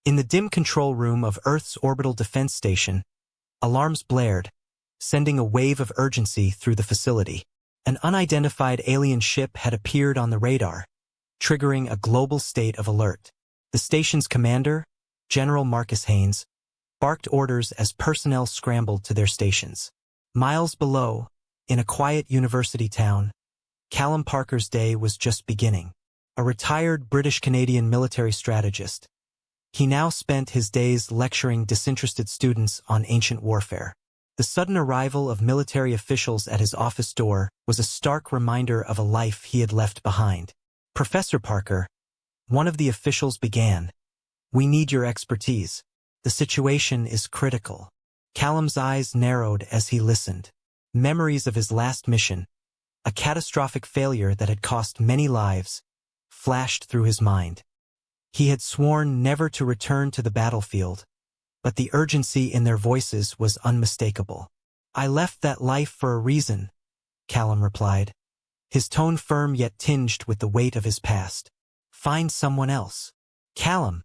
In the dim control room of Earth's orbital defense station, alarms blared, sending a wave of urgency through the facility. An unidentified alien ship had appeared on the radar, triggering a global state of alert. The station's commander, General Marcus Haynes, barked orders as personnel scrambled to their stations. Miles below, in a quiet university town, Callum Parker's day was just beginning. A retired British-Canadian military strategist, he now spent his days lecturing disinterested students on ancient warfare. The sudden arrival of military officials at his office door was a stark reminder of a life he had left behind. "Professor Parker," one of the officials began, "we need your expertise. The situation is critical." Callum's eyes narrowed as he listened. Memories of his last mission, a catastrophic failure that had cost many lives, flashed through his mind. He had sworn never to return to the battlefield, but the urgency in their voices was unmistakable. "I left that life for a reason," Callum replied, his tone firm yet tinged with the weight of his past. "Find someone else." "Callum,"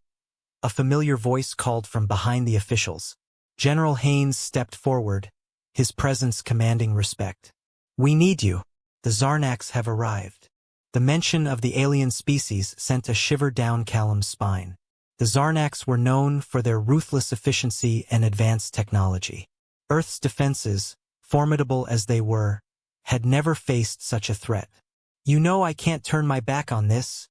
a familiar voice called from behind the officials. General Haynes stepped forward, his presence commanding respect. "We need you. The Zarnax have arrived." The mention of the alien species sent a shiver down Callum's spine. The Zarnax were known for their ruthless efficiency and advanced technology. Earth's defenses, formidable as they were, had never faced such a threat. "You know I can't turn my back on this,"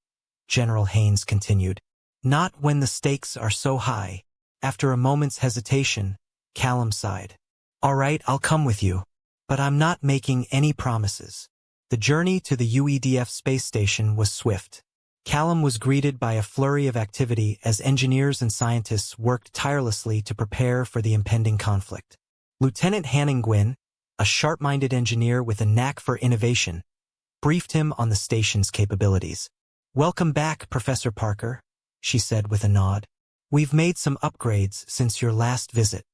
General Haynes continued. "Not when the stakes are so high." After a moment's hesitation, Callum sighed. "All right, I'll come with you, but I'm not making any promises." The journey to the UEDF space station was swift. Callum was greeted by a flurry of activity as engineers and scientists worked tirelessly to prepare for the impending conflict. Lieutenant Hanning Gwyn, a sharp-minded engineer with a knack for innovation, briefed him on the station's capabilities. "Welcome back, Professor Parker," she said with a nod. "We've made some upgrades since your last visit."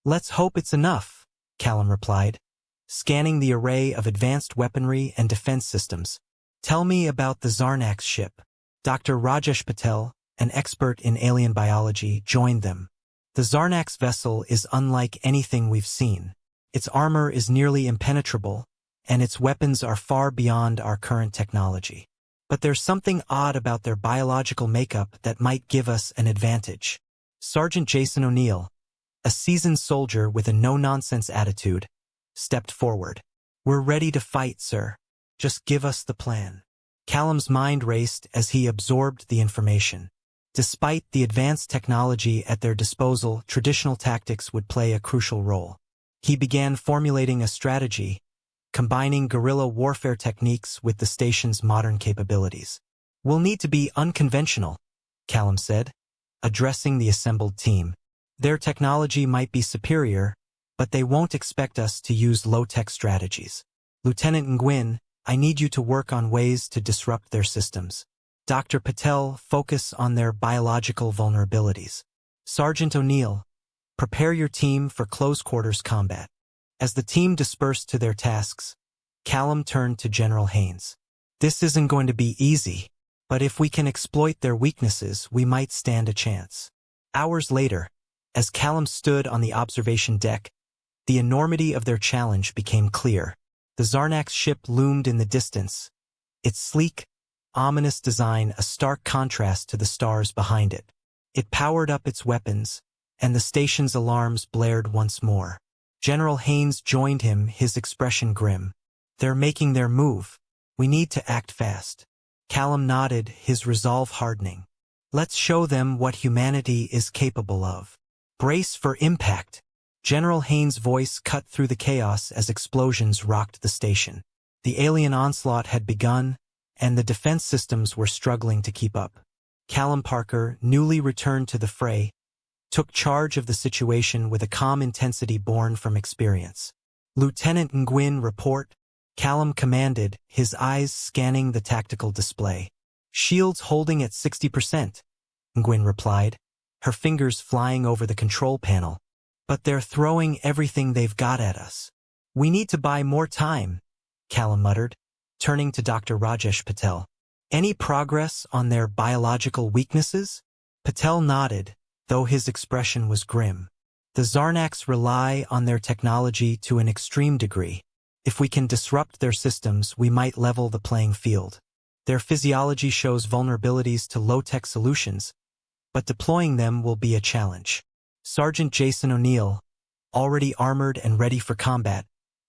"Let's hope it's enough," Callum replied, scanning the array of advanced weaponry and defense systems. "Tell me about the Zarnax ship." Dr. Rajesh Patel, an expert in alien biology, joined them. "The Zarnax vessel is unlike anything we've seen. Its armor is nearly impenetrable, and its weapons are far beyond our current technology. But there's something odd about their biological makeup that might give us an advantage." Sergeant Jason O'Neill, a seasoned soldier with a no-nonsense attitude, stepped forward. "We're ready to fight, sir. Just give us the plan." Callum's mind raced as he absorbed the information. Despite the advanced technology at their disposal, traditional tactics would play a crucial role. He began formulating a strategy, combining guerrilla warfare techniques with the station's modern capabilities. "We'll need to be unconventional," Callum said, addressing the assembled team. "Their technology might be superior, but they won't expect us to use low-tech strategies. Lieutenant Nguyen, I need you to work on ways to disrupt their systems. Dr. Patel, focus on their biological vulnerabilities. Sergeant O'Neill, prepare your team for close-quarters combat." As the team dispersed to their tasks, Callum turned to General Haynes. "This isn't going to be easy, but if we can exploit their weaknesses, we might stand a chance." Hours later, as Callum stood on the observation deck, the enormity of their challenge became clear. The Zarnax ship loomed in the distance, its sleek, ominous design a stark contrast to the stars behind it. It powered up its weapons, and the station's alarms blared once more. General Haynes joined him, his expression grim. "They're making their move. We need to act fast." Callum nodded, his resolve hardening. "Let's show them what humanity is capable of." "Brace for impact." General Haynes' voice cut through the chaos as explosions rocked the station. The alien onslaught had begun, and the defense systems were struggling to keep up. Callum Parker, newly returned to the fray, took charge of the situation with a calm intensity born from experience. "Lieutenant Nguyen, report," Callum commanded, his eyes scanning the tactical display. "Shields holding at 60%, Nguyen replied, her fingers flying over the control panel. "But they're throwing everything they've got at us." "We need to buy more time," Callum muttered, turning to Dr. Rajesh Patel. "Any progress on their biological weaknesses?" Patel nodded, though his expression was grim. The Zarnax rely on their technology to an extreme degree. If we can disrupt their systems, we might level the playing field. Their physiology shows vulnerabilities to low-tech solutions, but deploying them will be a challenge. Sergeant Jason O'Neill, already armored and ready for combat,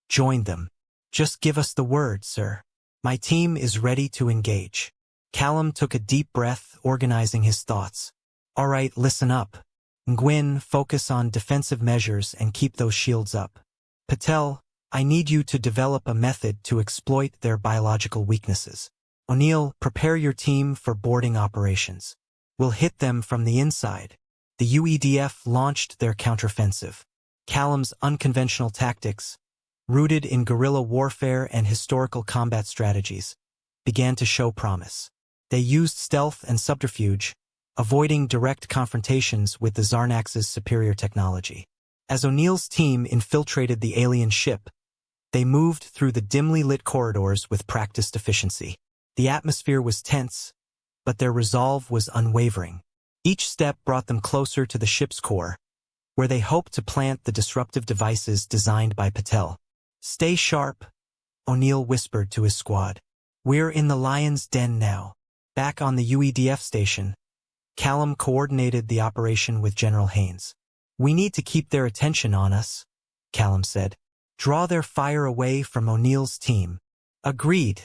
joined them. Just give us the word, sir. My team is ready to engage. Callum took a deep breath, organizing his thoughts. All right, listen up. Ngwin, focus on defensive measures and keep those shields up. Patel, I need you to develop a method to exploit their biological weaknesses. O'Neill, prepare your team for boarding operations. We'll hit them from the inside. The UEDF launched their counteroffensive. Callum's unconventional tactics, rooted in guerrilla warfare and historical combat strategies, began to show promise. They used stealth and subterfuge, avoiding direct confrontations with the Zarnax's superior technology. As O'Neill's team infiltrated the alien ship, they moved through the dimly lit corridors with practiced efficiency. The atmosphere was tense, but their resolve was unwavering. Each step brought them closer to the ship's core, where they hoped to plant the disruptive devices designed by Patel. Stay sharp, O'Neill whispered to his squad. We're in the lion's den now. Back on the UEDF station, Callum coordinated the operation with General Haynes. We need to keep their attention on us, Callum said. Draw their fire away from O'Neill's team. Agreed,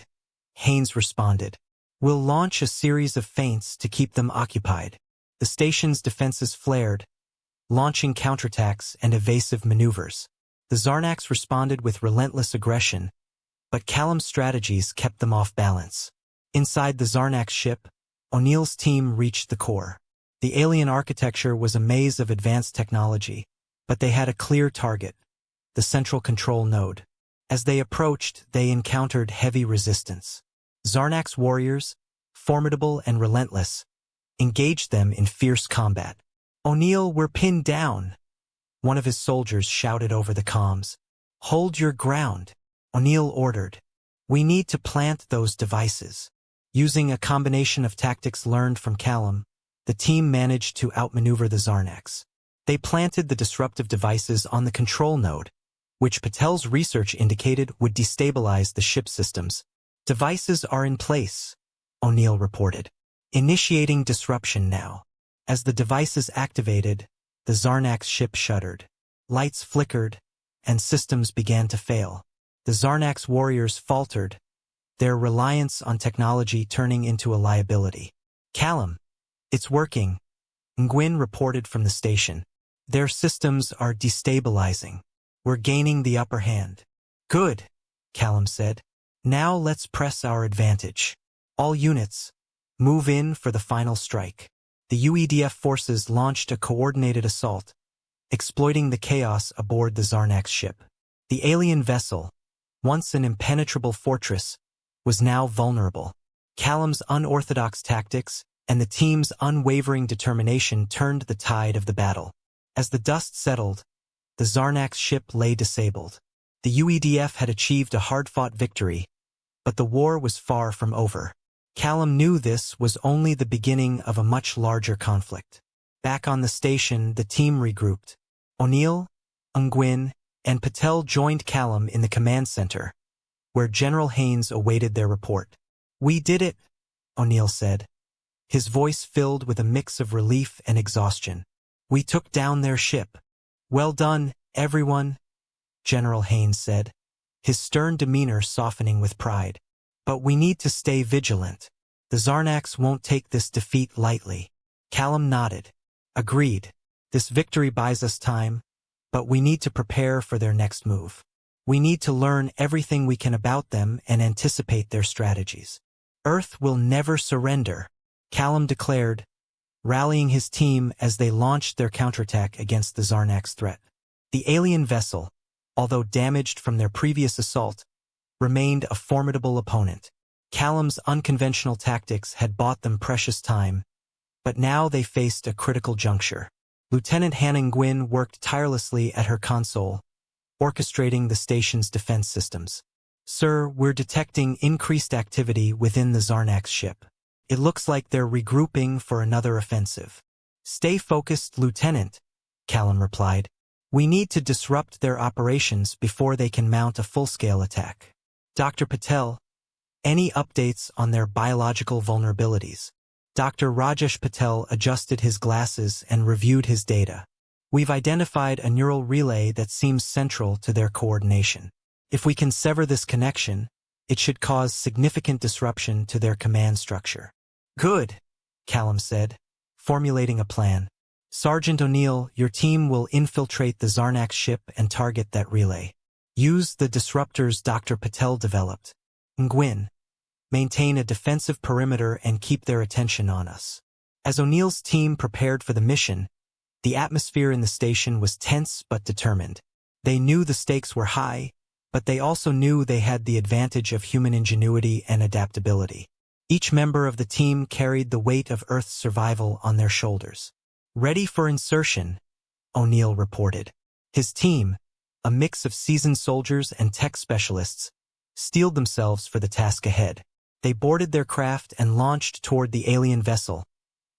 Haynes responded. We'll launch a series of feints to keep them occupied. The station's defenses flared, launching counterattacks and evasive maneuvers. The Zarnax responded with relentless aggression, but Callum's strategies kept them off balance. Inside the Zarnax ship, O'Neill's team reached the core. The alien architecture was a maze of advanced technology, but they had a clear target, the central control node. As they approached, they encountered heavy resistance. Zarnax warriors, formidable and relentless, engaged them in fierce combat. O'Neill, we're pinned down, one of his soldiers shouted over the comms. Hold your ground, O'Neill ordered. We need to plant those devices. Using a combination of tactics learned from Callum, the team managed to outmaneuver the Zarnax. They planted the disruptive devices on the control node, which Patel's research indicated would destabilize the ship systems. Devices are in place, O'Neill reported. Initiating disruption now. As the devices activated, the Zarnax ship shuddered. Lights flickered, and systems began to fail. The Zarnax warriors faltered, their reliance on technology turning into a liability. Callum, it's working, Ngwin reported from the station. Their systems are destabilizing. We're gaining the upper hand. Good, Callum said. Now let's press our advantage. All units, move in for the final strike. The UEDF forces launched a coordinated assault, exploiting the chaos aboard the Zarnax ship. The alien vessel, once an impenetrable fortress, was now vulnerable. Callum's unorthodox tactics and the team's unwavering determination turned the tide of the battle. As the dust settled, the Zarnax ship lay disabled. The UEDF had achieved a hard-fought victory, but the war was far from over. Callum knew this was only the beginning of a much larger conflict. Back on the station, the team regrouped. O'Neill, Ngwin, and Patel joined Callum in the command center, where General Haynes awaited their report. We did it, O'Neill said, his voice filled with a mix of relief and exhaustion. We took down their ship. Well done, everyone, General Haynes said, his stern demeanor softening with pride. But we need to stay vigilant. The Zarnax won't take this defeat lightly. Callum nodded. Agreed. This victory buys us time, but we need to prepare for their next move. We need to learn everything we can about them and anticipate their strategies. Earth will never surrender, Callum declared, rallying his team as they launched their counterattack against the Zarnax threat. The alien vessel, although damaged from their previous assault, remained a formidable opponent. Callum's unconventional tactics had bought them precious time, but now they faced a critical juncture. Lieutenant Hannah Ngwin worked tirelessly at her console, orchestrating the station's defense systems. Sir, we're detecting increased activity within the Zarnax ship. It looks like they're regrouping for another offensive. Stay focused, Lieutenant, Callum replied. We need to disrupt their operations before they can mount a full-scale attack. Dr. Patel, any updates on their biological vulnerabilities? Dr. Rajesh Patel adjusted his glasses and reviewed his data. We've identified a neural relay that seems central to their coordination. If we can sever this connection, it should cause significant disruption to their command structure. Good, Callum said, formulating a plan. Sergeant O'Neill, your team will infiltrate the Zarnak ship and target that relay. Use the disruptors Dr. Patel developed. Ngwin, maintain a defensive perimeter and keep their attention on us. As O'Neill's team prepared for the mission, the atmosphere in the station was tense but determined. They knew the stakes were high, but they also knew they had the advantage of human ingenuity and adaptability. Each member of the team carried the weight of Earth's survival on their shoulders. Ready for insertion, O'Neill reported. His team, a mix of seasoned soldiers and tech specialists, steeled themselves for the task ahead. They boarded their craft and launched toward the alien vessel,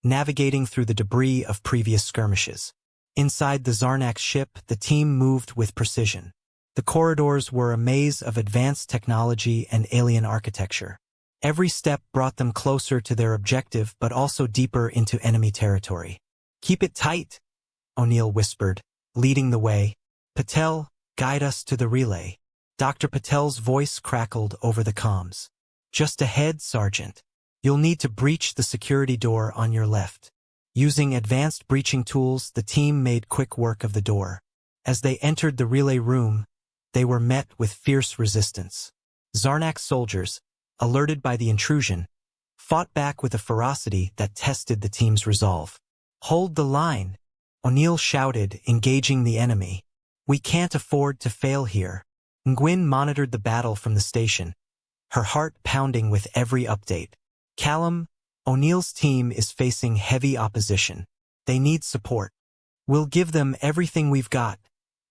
navigating through the debris of previous skirmishes. Inside the Zarnak ship, the team moved with precision. The corridors were a maze of advanced technology and alien architecture. Every step brought them closer to their objective but also deeper into enemy territory. Keep it tight, O'Neill whispered, leading the way. Patel, guide us to the relay. Dr. Patel's voice crackled over the comms. Just ahead, Sergeant. You'll need to breach the security door on your left. Using advanced breaching tools, the team made quick work of the door. As they entered the relay room, they were met with fierce resistance. Zarnak soldiers, alerted by the intrusion, fought back with a ferocity that tested the team's resolve. Hold the line, O'Neill shouted, engaging the enemy. We can't afford to fail here. Ngwin monitored the battle from the station, her heart pounding with every update. Callum, O'Neill's team is facing heavy opposition. They need support. We'll give them everything we've got,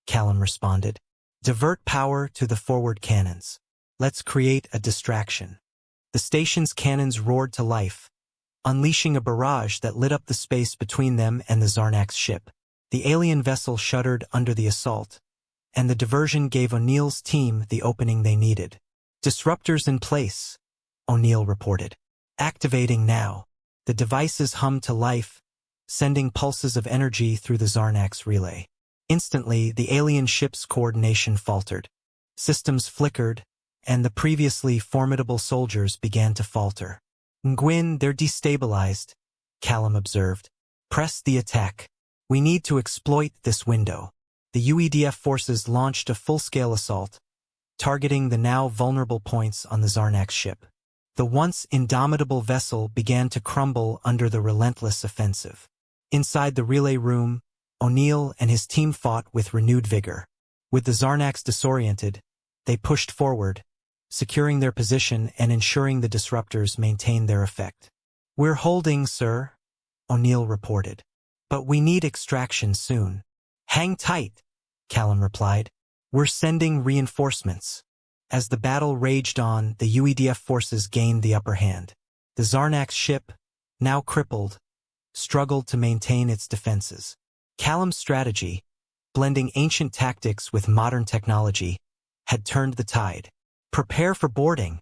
Callum responded. Divert power to the forward cannons. Let's create a distraction. The station's cannons roared to life, unleashing a barrage that lit up the space between them and the Zarnak's ship. The alien vessel shuddered under the assault, and the diversion gave O'Neill's team the opening they needed. Disruptors in place, O'Neill reported. Activating now. The devices hummed to life, sending pulses of energy through the Zarnak's relay. Instantly, the alien ship's coordination faltered. Systems flickered, and the previously formidable soldiers began to falter. Ngwin, they're destabilized, Callum observed. Press the attack. We need to exploit this window. The UEDF forces launched a full-scale assault, targeting the now vulnerable points on the Zarnak ship. The once indomitable vessel began to crumble under the relentless offensive. Inside the relay room, O'Neill and his team fought with renewed vigor. With the Zarnaks disoriented, they pushed forward, securing their position and ensuring the disruptors maintained their effect. We're holding, sir, O'Neill reported. But we need extraction soon. Hang tight, Callum replied. We're sending reinforcements. As the battle raged on, the UEDF forces gained the upper hand. The Zarnak's ship, now crippled, struggled to maintain its defenses. Callum's strategy, blending ancient tactics with modern technology, had turned the tide. Prepare for boarding,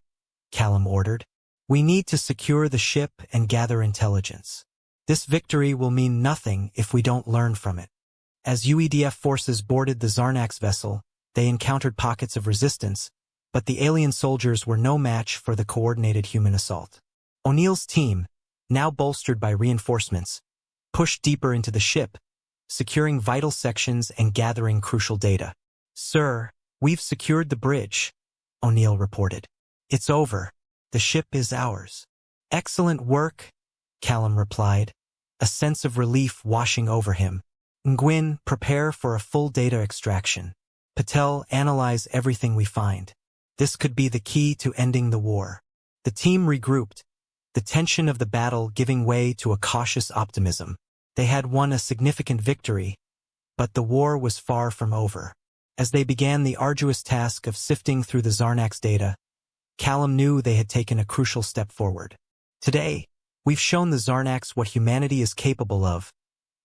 Callum ordered. We need to secure the ship and gather intelligence. This victory will mean nothing if we don't learn from it. As UEDF forces boarded the Zarnak's vessel, they encountered pockets of resistance, but the alien soldiers were no match for the coordinated human assault. O'Neill's team, now bolstered by reinforcements, pushed deeper into the ship, securing vital sections and gathering crucial data. Sir, we've secured the bridge, O'Neill reported. It's over. The ship is ours. Excellent work, Callum replied, a sense of relief washing over him. Ngwin, prepare for a full data extraction. Patel, analyze everything we find. This could be the key to ending the war. The team regrouped, the tension of the battle giving way to a cautious optimism. They had won a significant victory, but the war was far from over. As they began the arduous task of sifting through the Zarnak's data, Callum knew they had taken a crucial step forward. Today, we've shown the Zarnaks what humanity is capable of,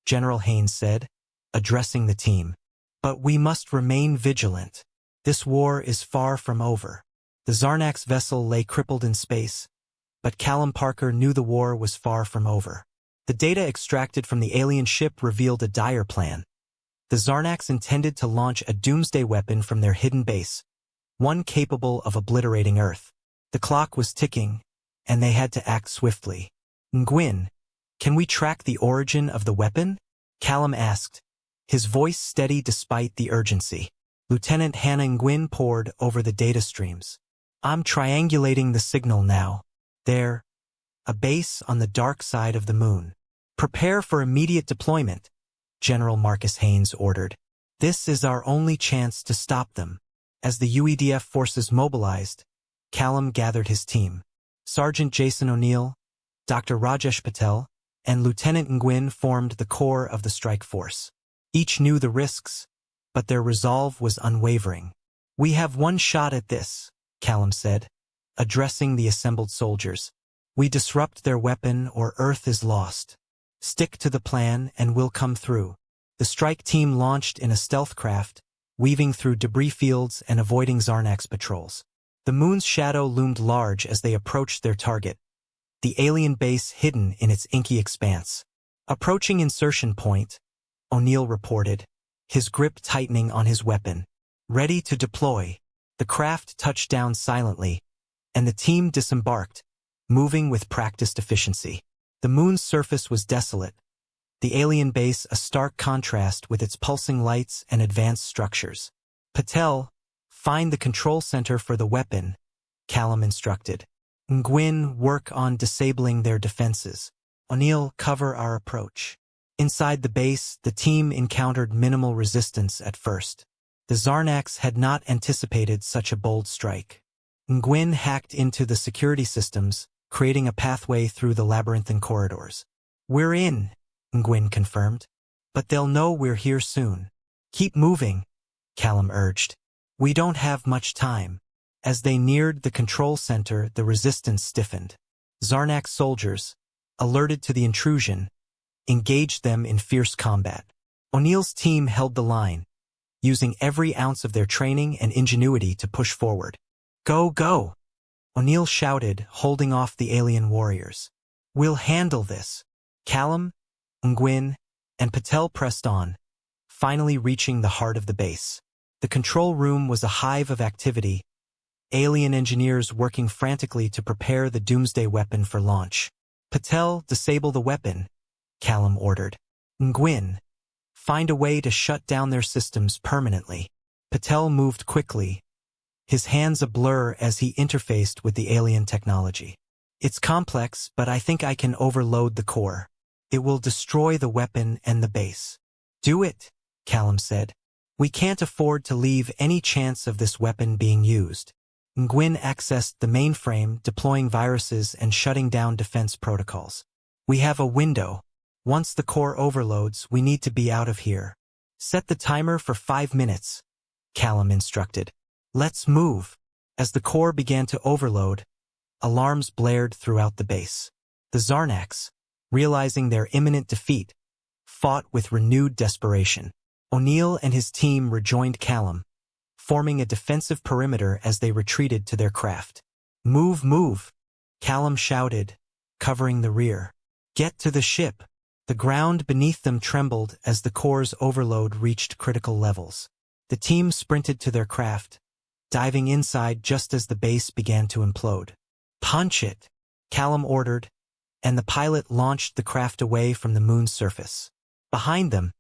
General Haynes said, addressing the team. But we must remain vigilant. This war is far from over. The Zarnak's vessel lay crippled in space, but Callum Parker knew the war was far from over. The data extracted from the alien ship revealed a dire plan. The Zarnaks intended to launch a doomsday weapon from their hidden base, one capable of obliterating Earth. The clock was ticking, and they had to act swiftly. Nguyen, can we track the origin of the weapon? Callum asked, his voice steady despite the urgency. Lieutenant Hannah Nguyen pored over the data streams. I'm triangulating the signal now. There, a base on the dark side of the moon. Prepare for immediate deployment, General Marcus Haynes ordered. This is our only chance to stop them. As the UEDF forces mobilized, Callum gathered his team. Sergeant Jason O'Neill, Dr. Rajesh Patel, and Lieutenant Nguyen formed the core of the strike force. Each knew the risks, but their resolve was unwavering. We have one shot at this, Callum said, addressing the assembled soldiers. We disrupt their weapon or Earth is lost. Stick to the plan and we'll come through. The strike team launched in a stealth craft, weaving through debris fields and avoiding Zarnak's patrols. The moon's shadow loomed large as they approached their target, the alien base hidden in its inky expanse. Approaching insertion point, O'Neill reported, his grip tightening on his weapon. Ready to deploy. The craft touched down silently, and the team disembarked, moving with practiced efficiency. The moon's surface was desolate, the alien base a stark contrast with its pulsing lights and advanced structures. Patel, find the control center for the weapon, Callum instructed. Nguyen, work on disabling their defenses. O'Neill, cover our approach. Inside the base, the team encountered minimal resistance at first. The Zarnaks had not anticipated such a bold strike. Nguyen hacked into the security systems, creating a pathway through the labyrinthine corridors. We're in, Nguyen confirmed. But they'll know we're here soon. Keep moving, Callum urged. We don't have much time. As they neared the control center, the resistance stiffened. Zarnak soldiers, alerted to the intrusion, engaged them in fierce combat. O'Neill's team held the line, using every ounce of their training and ingenuity to push forward. Go, go! O'Neill shouted, holding off the alien warriors. We'll handle this. Callum, Nguyen, and Patel pressed on, finally reaching the heart of the base. The control room was a hive of activity, alien engineers working frantically to prepare the doomsday weapon for launch. Patel, disable the weapon, Callum ordered. Nguyen, find a way to shut down their systems permanently. Patel moved quickly, his hands a blur as he interfaced with the alien technology. It's complex, but I think I can overload the core. It will destroy the weapon and the base. Do it, Callum said. We can't afford to leave any chance of this weapon being used. Nguyen accessed the mainframe, deploying viruses and shutting down defense protocols. We have a window. Once the core overloads, we need to be out of here. Set the timer for 5 minutes, Callum instructed. Let's move. As the core began to overload, alarms blared throughout the base. The Zarnaks, realizing their imminent defeat, fought with renewed desperation. O'Neill and his team rejoined Callum, forming a defensive perimeter as they retreated to their craft. Move, move, Callum shouted, covering the rear. Get to the ship. The ground beneath them trembled as the core's overload reached critical levels. The team sprinted to their craft, diving inside just as the base began to implode. Punch it, Callum ordered, and the pilot launched the craft away from the moon's surface. Behind them,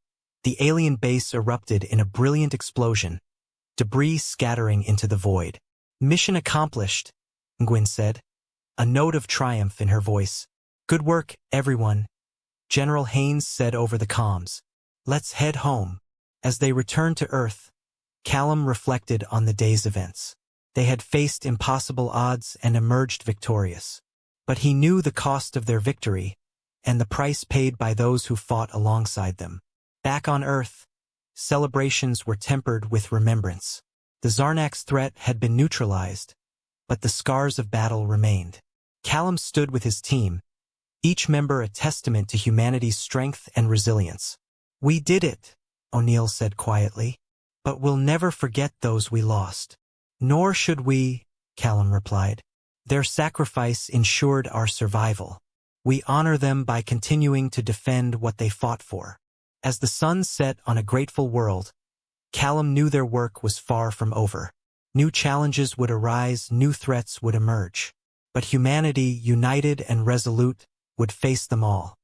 the alien base erupted in a brilliant explosion, debris scattering into the void. Mission accomplished, Nguyen said, a note of triumph in her voice. Good work, everyone, General Haynes said over the comms. Let's head home. As they returned to Earth, Callum reflected on the day's events. They had faced impossible odds and emerged victorious. But he knew the cost of their victory and the price paid by those who fought alongside them. Back on Earth, celebrations were tempered with remembrance. The Zarnak's threat had been neutralized, but the scars of battle remained. Callum stood with his team, each member a testament to humanity's strength and resilience. We did it, O'Neill said quietly. But we'll never forget those we lost. Nor should we, Callum replied. Their sacrifice ensured our survival. We honor them by continuing to defend what they fought for. As the sun set on a grateful world, Callum knew their work was far from over. New challenges would arise, new threats would emerge. But humanity, united and resolute, would face them all.